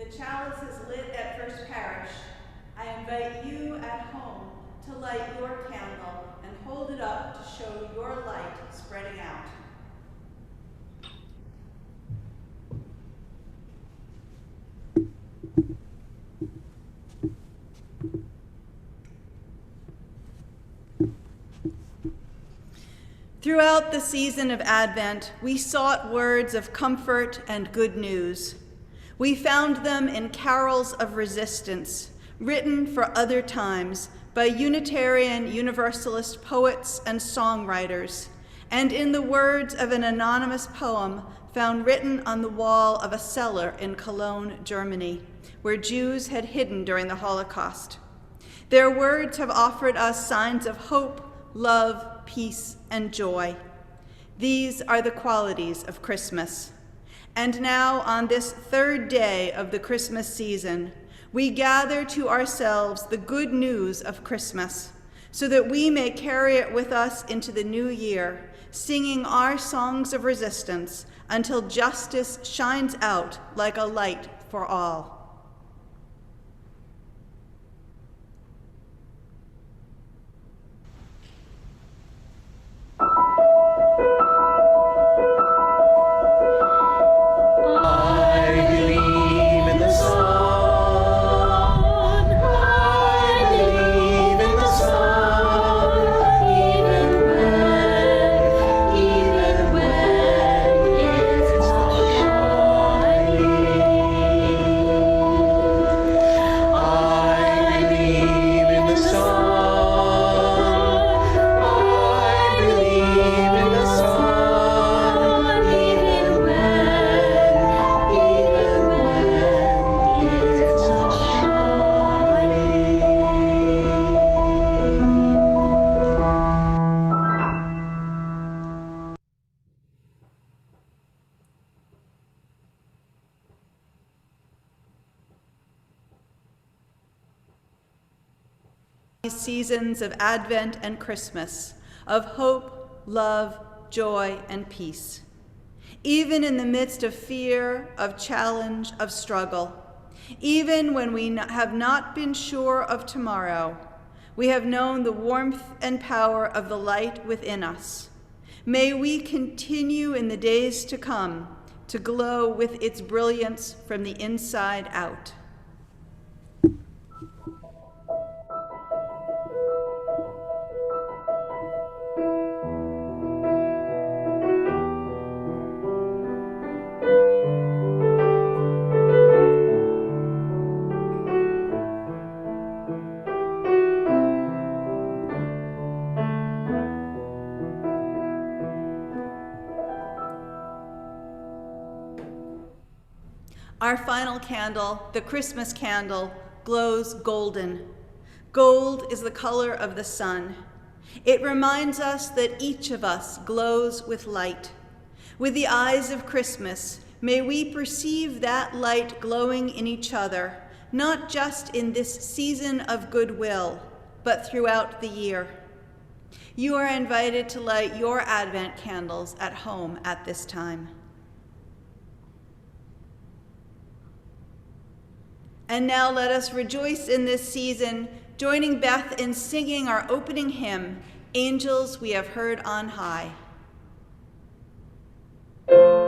The chalice is lit at First Parish. I invite you at home to light your candle and hold it up to show your light spreading out. Throughout the season of Advent, we sought words of comfort and good news. We found them in carols of resistance, written for other times by Unitarian Universalist poets and songwriters, and in the words of an anonymous poem found written on the wall of a cellar in Cologne, Germany, where Jews had hidden during the Holocaust. Their words have offered us signs of hope, love, peace, and joy. These are the qualities of Christmas. And now, on this third day of the Christmas season, we gather to ourselves the good news of Christmas, so that we may carry it with us into the new year, singing our songs of resistance until justice shines out like a light for all. Seasons of Advent and Christmas, of hope, love, joy, and peace. Even in the midst of fear, of challenge, of struggle, even when we have not been sure of tomorrow, we have known the warmth and power of the light within us. May we continue in the days to come to glow with its brilliance from the inside out. Our final candle, the Christmas candle, glows golden. Gold is the color of the sun. It reminds us that each of us glows with light. With the eyes of Christmas, may we perceive that light glowing in each other, not just in this season of goodwill, but throughout the year. You are invited to light your Advent candles at home at this time. And now let us rejoice in this season, joining Beth in singing our opening hymn, Angels We Have Heard on High. Oh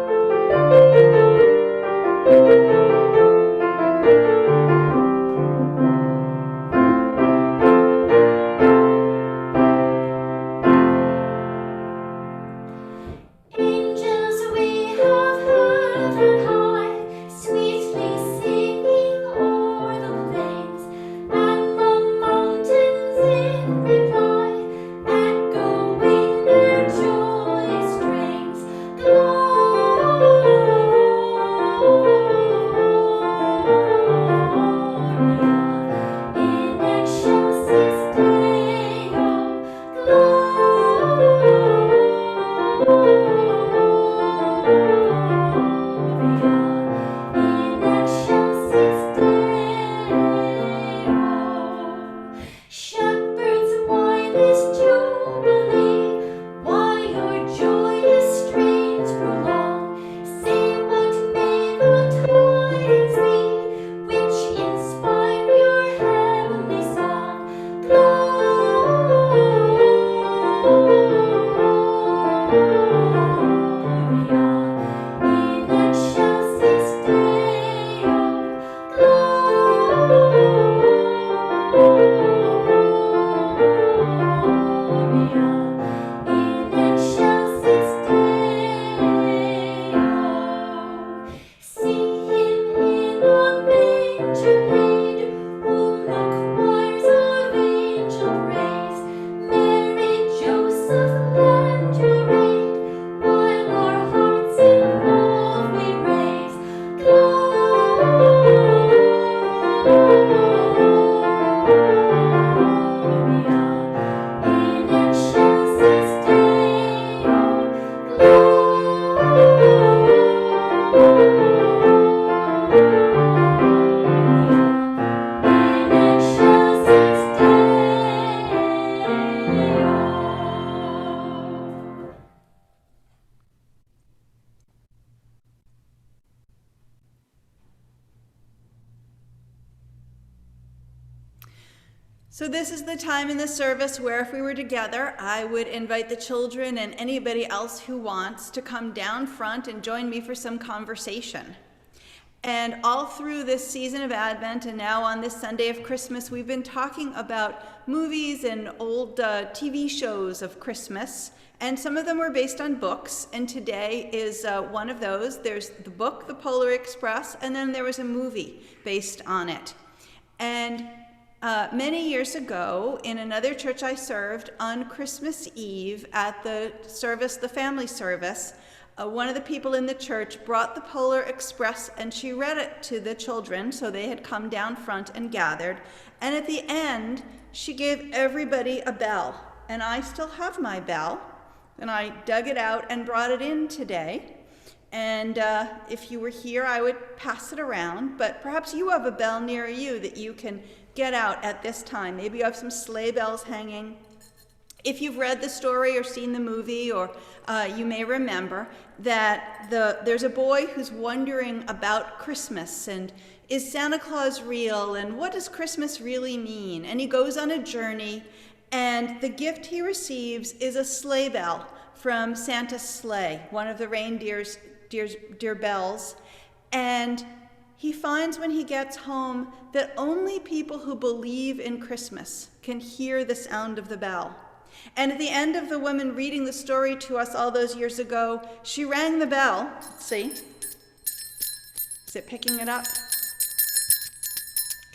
So this is the time in the service where if we were together, I would invite the children and anybody else who wants to come down front and join me for some conversation. And all through this season of Advent and now on this Sunday of Christmas, we've been talking about movies and old TV shows of Christmas. And some of them were based on books, and today is one of those. There's the book, The Polar Express, and then there was a movie based on it. And many years ago, in another church I served, on Christmas Eve at the service, the family service, one of the people in the church brought the Polar Express and she read it to the children, so they had come down front and gathered. And at the end, she gave everybody a bell. And I still have my bell, and I dug it out and brought it in today. And if you were here, I would pass it around, but perhaps you have a bell near you that you can get out at this time. Maybe you have some sleigh bells hanging. If you've read the story or seen the movie, or you may remember that there's a boy who's wondering about Christmas and is Santa Claus real and what does Christmas really mean? And he goes on a journey, and the gift he receives is a sleigh bell from Santa's sleigh, one of the reindeer's dear bells. And he finds when he gets home that only people who believe in Christmas can hear the sound of the bell. And at the end of the woman reading the story to us all those years ago, she rang the bell. Let's see. Is it picking it up?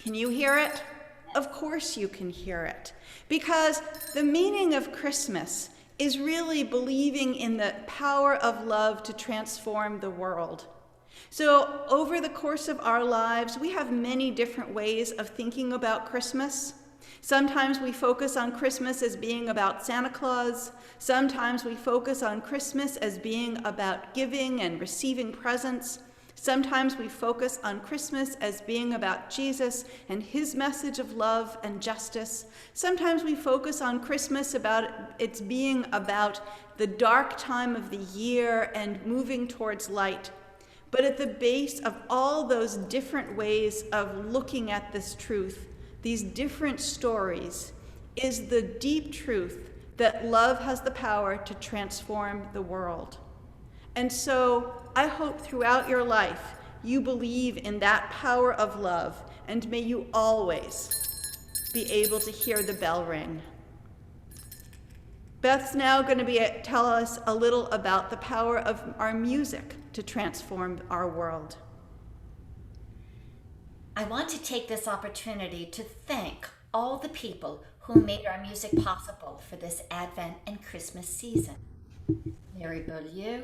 Can you hear it? Of course you can hear it. Because the meaning of Christmas is really believing in the power of love to transform the world. So over the course of our lives, we have many different ways of thinking about Christmas. Sometimes we focus on Christmas as being about Santa Claus. Sometimes we focus on Christmas as being about giving and receiving presents. Sometimes we focus on Christmas as being about Jesus and his message of love and justice. Sometimes we focus on Christmas about its being about the dark time of the year and moving towards light. But at the base of all those different ways of looking at this truth, these different stories, is the deep truth that love has the power to transform the world. And so I hope throughout your life you believe in that power of love, and may you always be able to hear the bell ring. Beth's now going to tell us a little about the power of our music to transform our world. I want to take this opportunity to thank all the people who made our music possible for this Advent and Christmas season. Mary Beaulieu,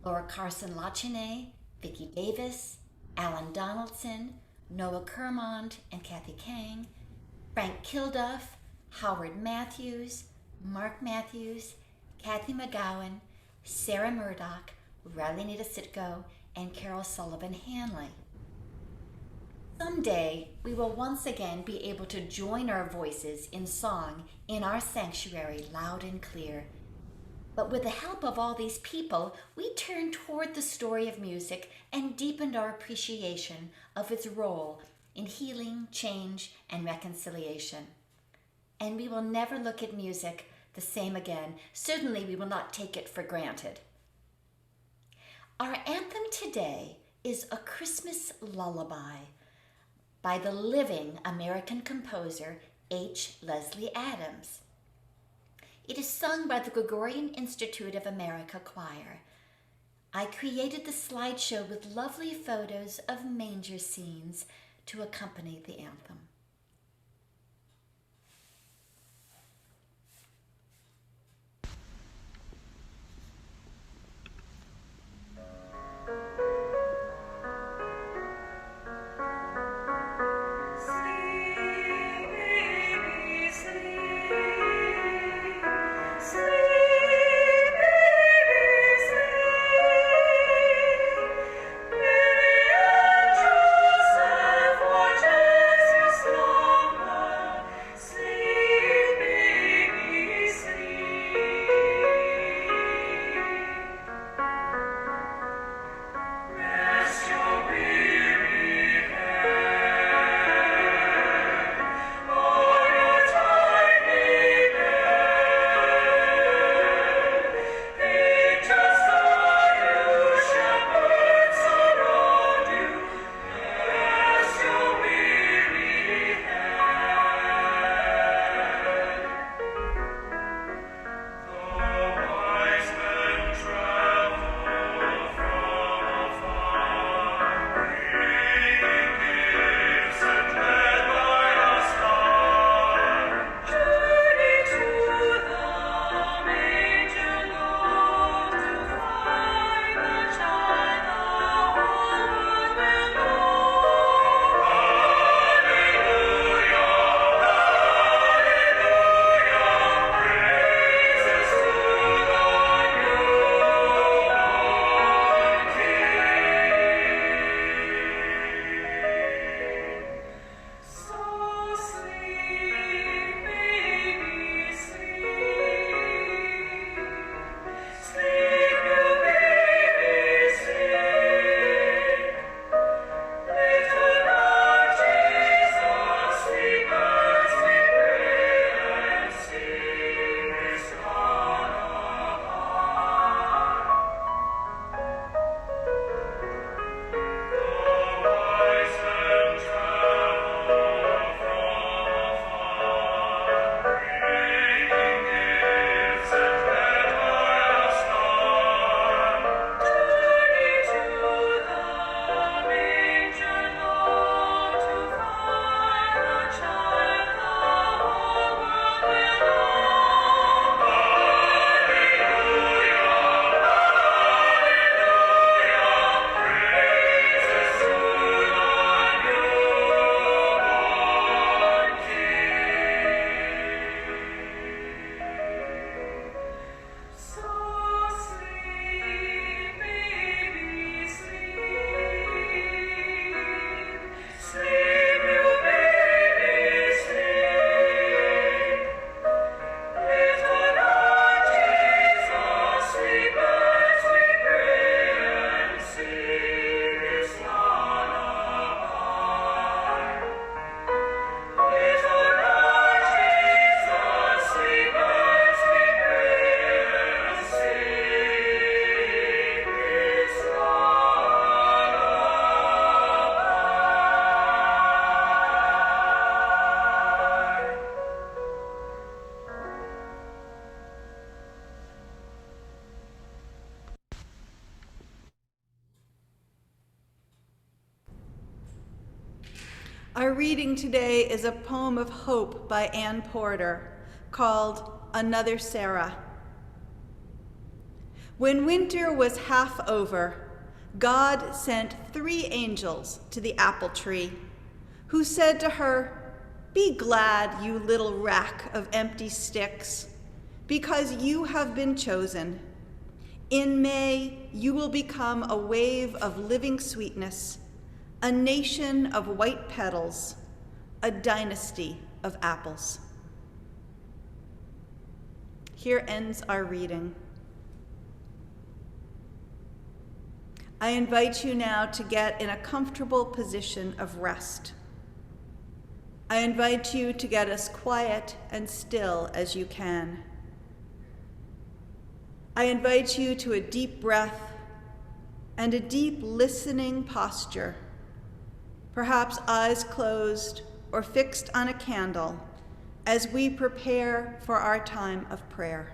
Laura Carson-Lachine, Vicki Davis, Alan Donaldson, Noah Kermond and Kathy Kang, Frank Kilduff, Howard Matthews, Mark Matthews, Kathy McGowan, Sarah Murdoch, Riley Nita Sitko, and Carol Sullivan Hanley. Someday, we will once again be able to join our voices in song in our sanctuary loud and clear. But with the help of all these people, we turned toward the story of music and deepened our appreciation of its role in healing, change, and reconciliation. And we will never look at music the same again. Certainly, we will not take it for granted. Our anthem today is A Christmas Lullaby by the living American composer H. Leslie Adams. It is sung by the Gregorian Institute of America Choir. I created the slideshow with lovely photos of manger scenes to accompany the anthem. Sleep, Our reading today is a poem of hope by Anne Porter called Another Sarah. When winter was half over, God sent 3 angels to the apple tree, who said to her, "Be glad, you little rack of empty sticks, because you have been chosen. In May, you will become a wave of living sweetness, a nation of white petals, a dynasty of apples." Here ends our reading. I invite you now to get in a comfortable position of rest. I invite you to get as quiet and still as you can. I invite you to a deep breath and a deep listening posture, perhaps eyes closed or fixed on a candle, as we prepare for our time of prayer.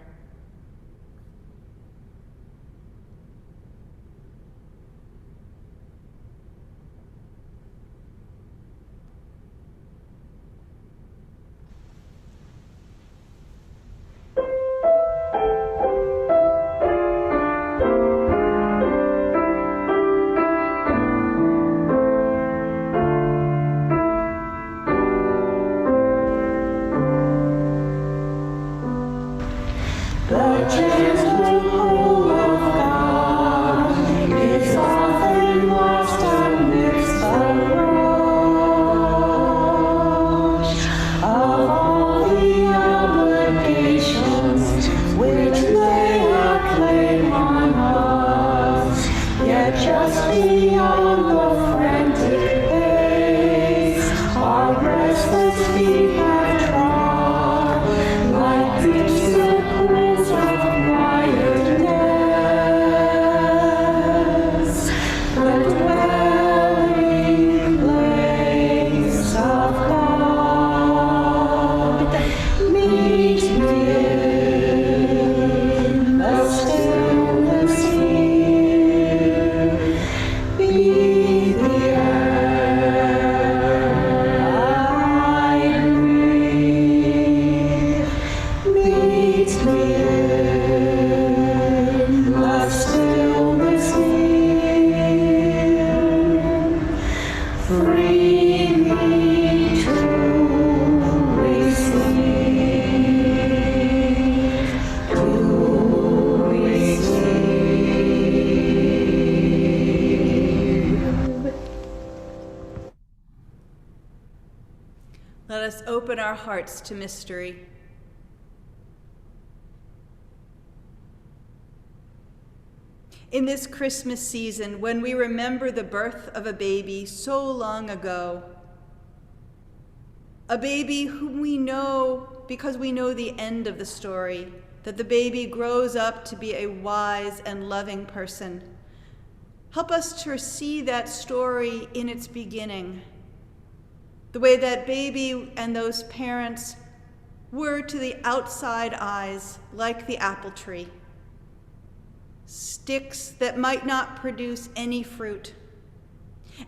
Let us open our hearts to mystery. In this Christmas season, when we remember the birth of a baby so long ago, a baby whom we know because we know the end of the story, that the baby grows up to be a wise and loving person, help us to see that story in its beginning. The way that baby and those parents were to the outside eyes like the apple tree, sticks that might not produce any fruit,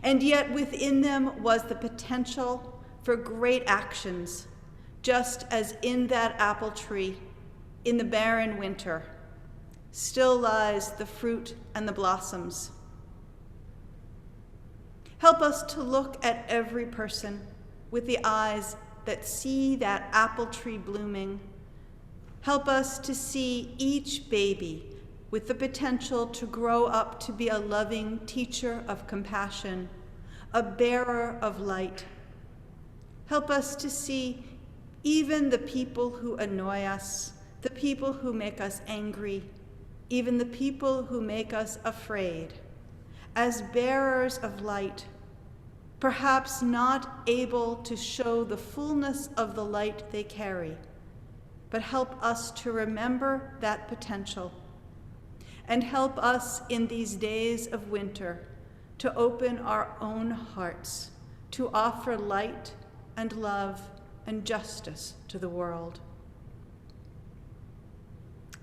and yet within them was the potential for great actions, just as in that apple tree, in the barren winter, still lies the fruit and the blossoms. Help us to look at every person with the eyes that see that apple tree blooming. Help us to see each baby with the potential to grow up to be a loving teacher of compassion, a bearer of light. Help us to see even the people who annoy us, the people who make us angry, even the people who make us afraid, as bearers of light, perhaps not able to show the fullness of the light they carry, but help us to remember that potential, and help us in these days of winter to open our own hearts to offer light and love and justice to the world.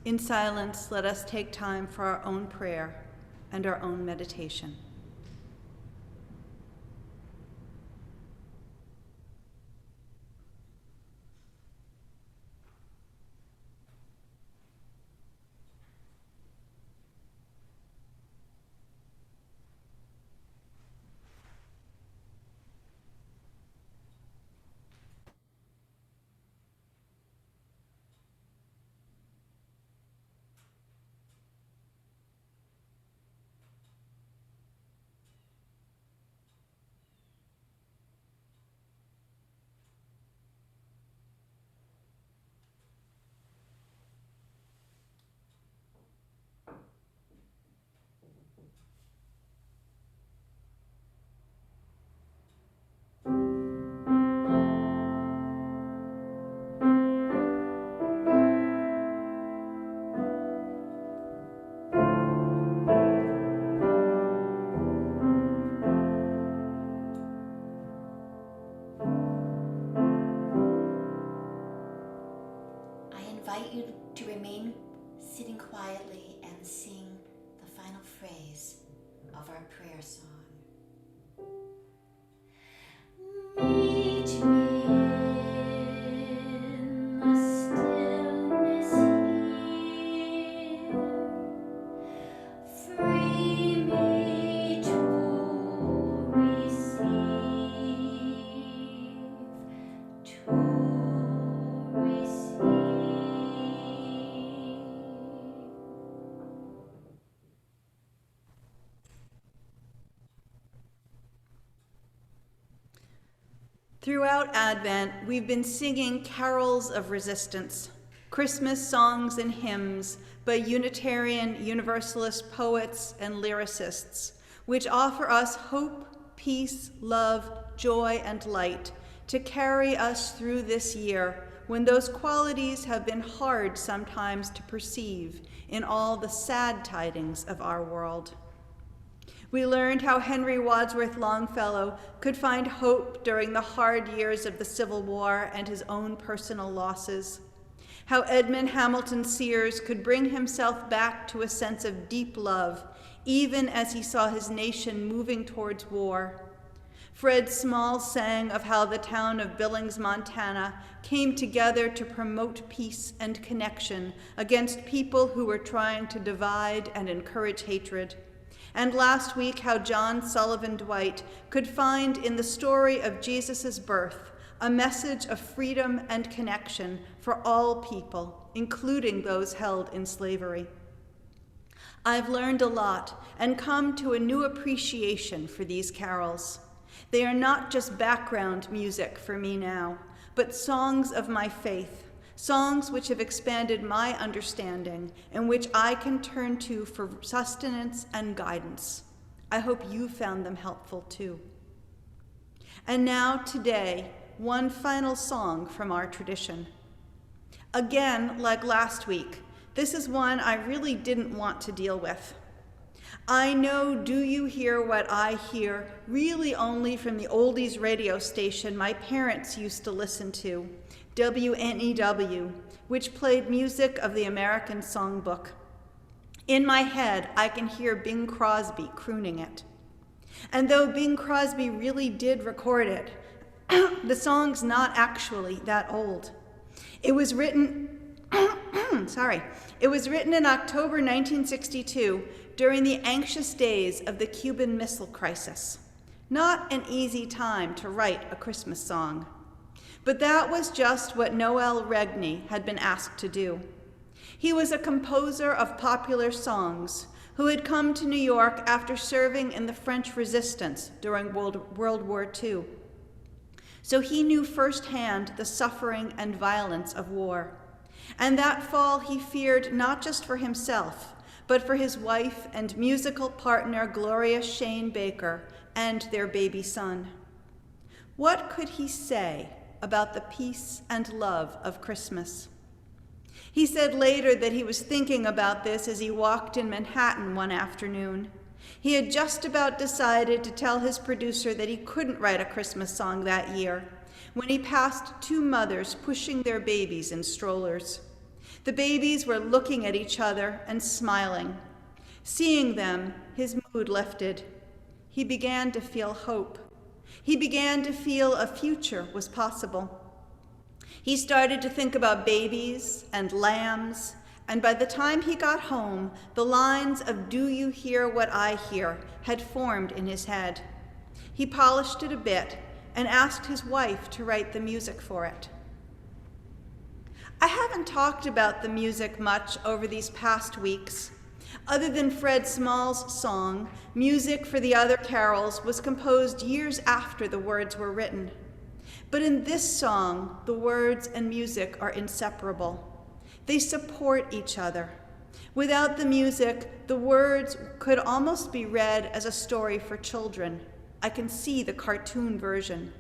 In silence, let us take time for our own prayer and our own meditation. invite you to remain sitting quietly and sing the final phrase of our prayer song. Meet me in the stillness here. Free me to receive, to receive. Throughout Advent, we've been singing carols of resistance, Christmas songs and hymns by Unitarian Universalist poets and lyricists, which offer us hope, peace, love, joy, and light to carry us through this year when those qualities have been hard sometimes to perceive in all the sad tidings of our world. We learned how Henry Wadsworth Longfellow could find hope during the hard years of the Civil War and his own personal losses, how Edmund Hamilton Sears could bring himself back to a sense of deep love, even as he saw his nation moving towards war. Fred Small sang of how the town of Billings, Montana came together to promote peace and connection against people who were trying to divide and encourage hatred. And last week, how John Sullivan Dwight could find in the story of Jesus' birth a message of freedom and connection for all people, including those held in slavery. I've learned a lot and come to a new appreciation for these carols. They are not just background music for me now, but songs of my faith, songs which have expanded my understanding and which I can turn to for sustenance and guidance. I hope you found them helpful too. And now, today, one final song from our tradition. Again, like last week, this is one I really didn't want to deal with. I know Do You Hear What I Hear really only from the oldies radio station my parents used to listen to, WNEW, which played music of the American Songbook. In my head, I can hear Bing Crosby crooning it. And though Bing Crosby really did record it, the song's not actually that old. It was written, it was written in October 1962 during the anxious days of the Cuban Missile Crisis. Not an easy time to write a Christmas song. But that was just what Noel Regney had been asked to do. He was a composer of popular songs who had come to New York after serving in the French Resistance during World War II. So he knew firsthand the suffering and violence of war. And that fall he feared not just for himself, but for his wife and musical partner Gloria Shane Baker and their baby son. What could he say about the peace and love of Christmas? He said later that he was thinking about this as he walked in Manhattan one afternoon. He had just about decided to tell his producer that he couldn't write a Christmas song that year when he passed two mothers pushing their babies in strollers. The babies were looking at each other and smiling. Seeing them, his mood lifted. He began to feel hope. He began to feel a future was possible. He started to think about babies and lambs, and by the time he got home, the lines of Do You Hear What I Hear had formed in his head. He polished it a bit and asked his wife to write the music for it. I haven't talked about the music much over these past weeks. Other than Fred Small's song, music for the other carols was composed years after the words were written. But in this song, the words and music are inseparable. They support each other. Without the music, the words could almost be read as a story for children. I can see the cartoon version.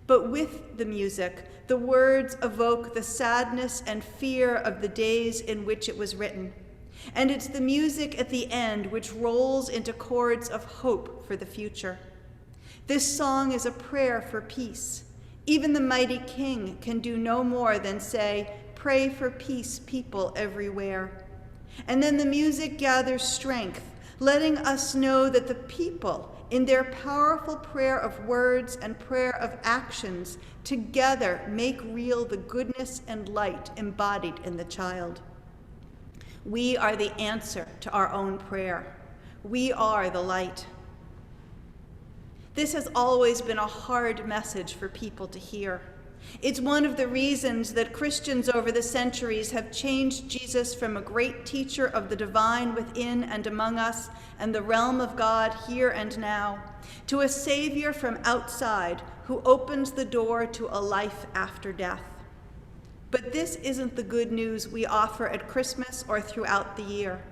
But with the music, the words evoke the sadness and fear of the days in which it was written. And it's the music at the end which rolls into chords of hope for the future. This song is a prayer for peace. Even the mighty king can do no more than say, pray for peace, people everywhere. And then the music gathers strength, letting us know that the people, in their powerful prayer of words and prayer of actions, together make real the goodness and light embodied in the child. We are the answer to our own prayer. We are the light. This has always been a hard message for people to hear. It's one of the reasons that Christians over the centuries have changed Jesus from a great teacher of the divine within and among us and the realm of God here and now, to a Savior from outside who opens the door to a life after death. But this isn't the good news we offer at Christmas or throughout the year.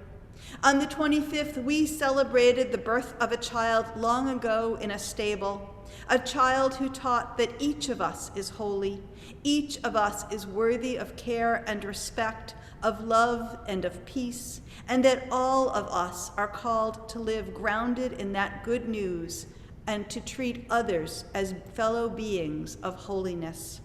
On the 25th, we celebrated the birth of a child long ago in a stable, a child who taught that each of us is holy, each of us is worthy of care and respect, of love and of peace, and that all of us are called to live grounded in that good news and to treat others as fellow beings of holiness.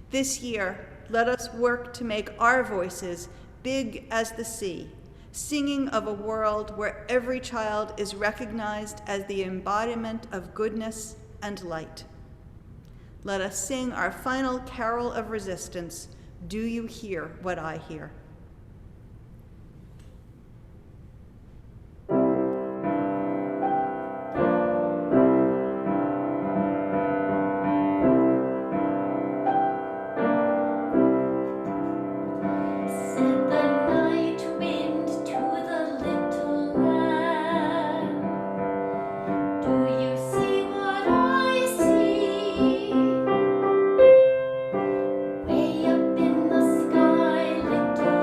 This year, let us work to make our voices big as the sea, singing of a world where every child is recognized as the embodiment of goodness and light. Let us sing our final carol of resistance, Do You Hear What I Hear? Way up in the sky, little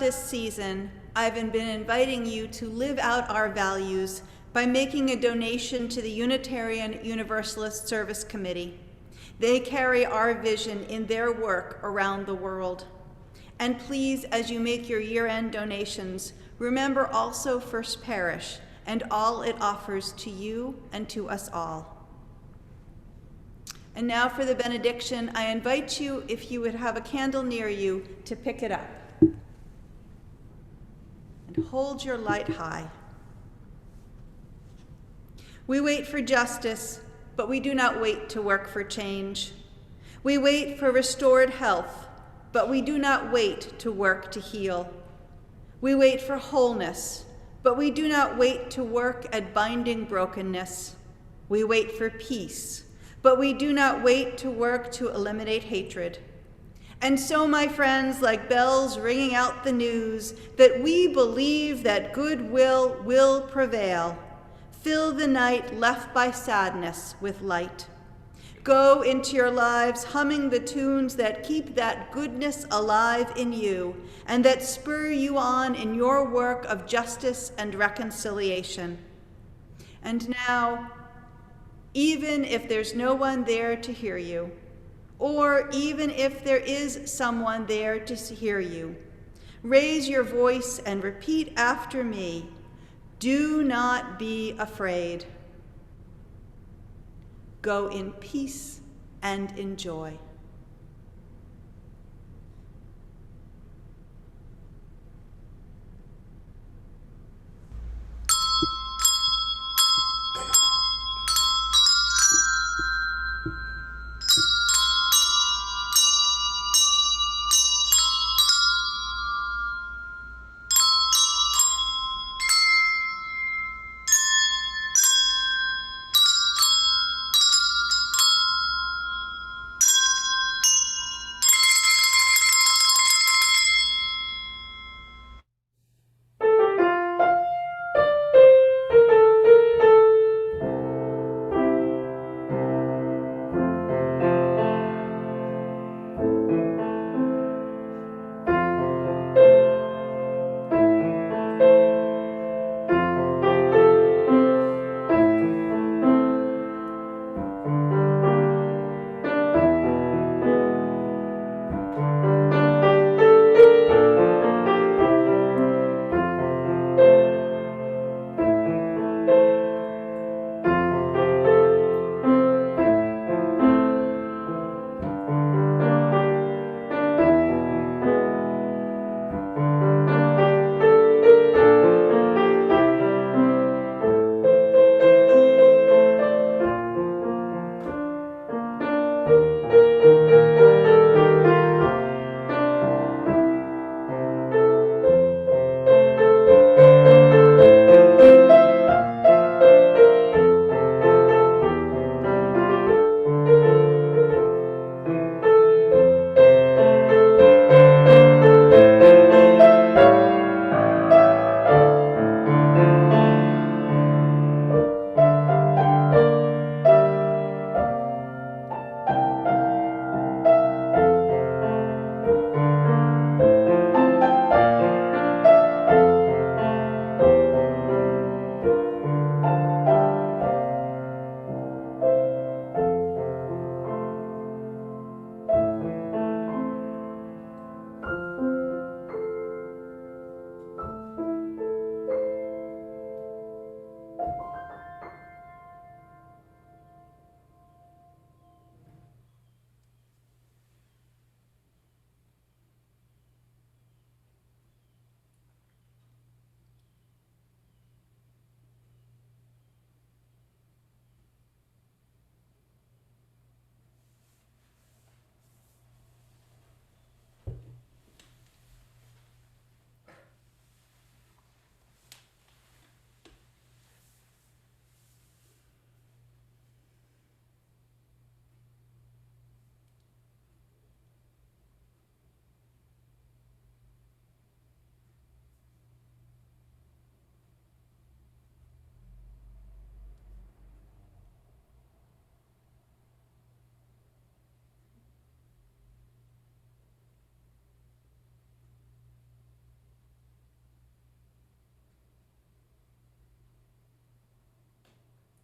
this season, I've been inviting you to live out our values by making a donation to the Unitarian Universalist Service Committee. They carry our vision in their work around the world. And please, as you make your year-end donations, remember also First Parish and all it offers to you and to us all. And now for the benediction, I invite you, if you would have a candle near you, to pick it up. And hold your light high. We wait for justice, but we do not wait to work for change. We wait for restored health, but we do not wait to work to heal. We wait for wholeness, but we do not wait to work at binding brokenness. We wait for peace, but we do not wait to work to eliminate hatred. And so, my friends, like bells ringing out the news, that we believe that goodwill will prevail. Fill the night left by sadness with light. Go into your lives humming the tunes that keep that goodness alive in you and that spur you on in your work of justice and reconciliation. And now, even if there's no one there to hear you, or even if there is someone there to hear you, raise your voice and repeat after me, "Do not be afraid. Go in peace and in joy."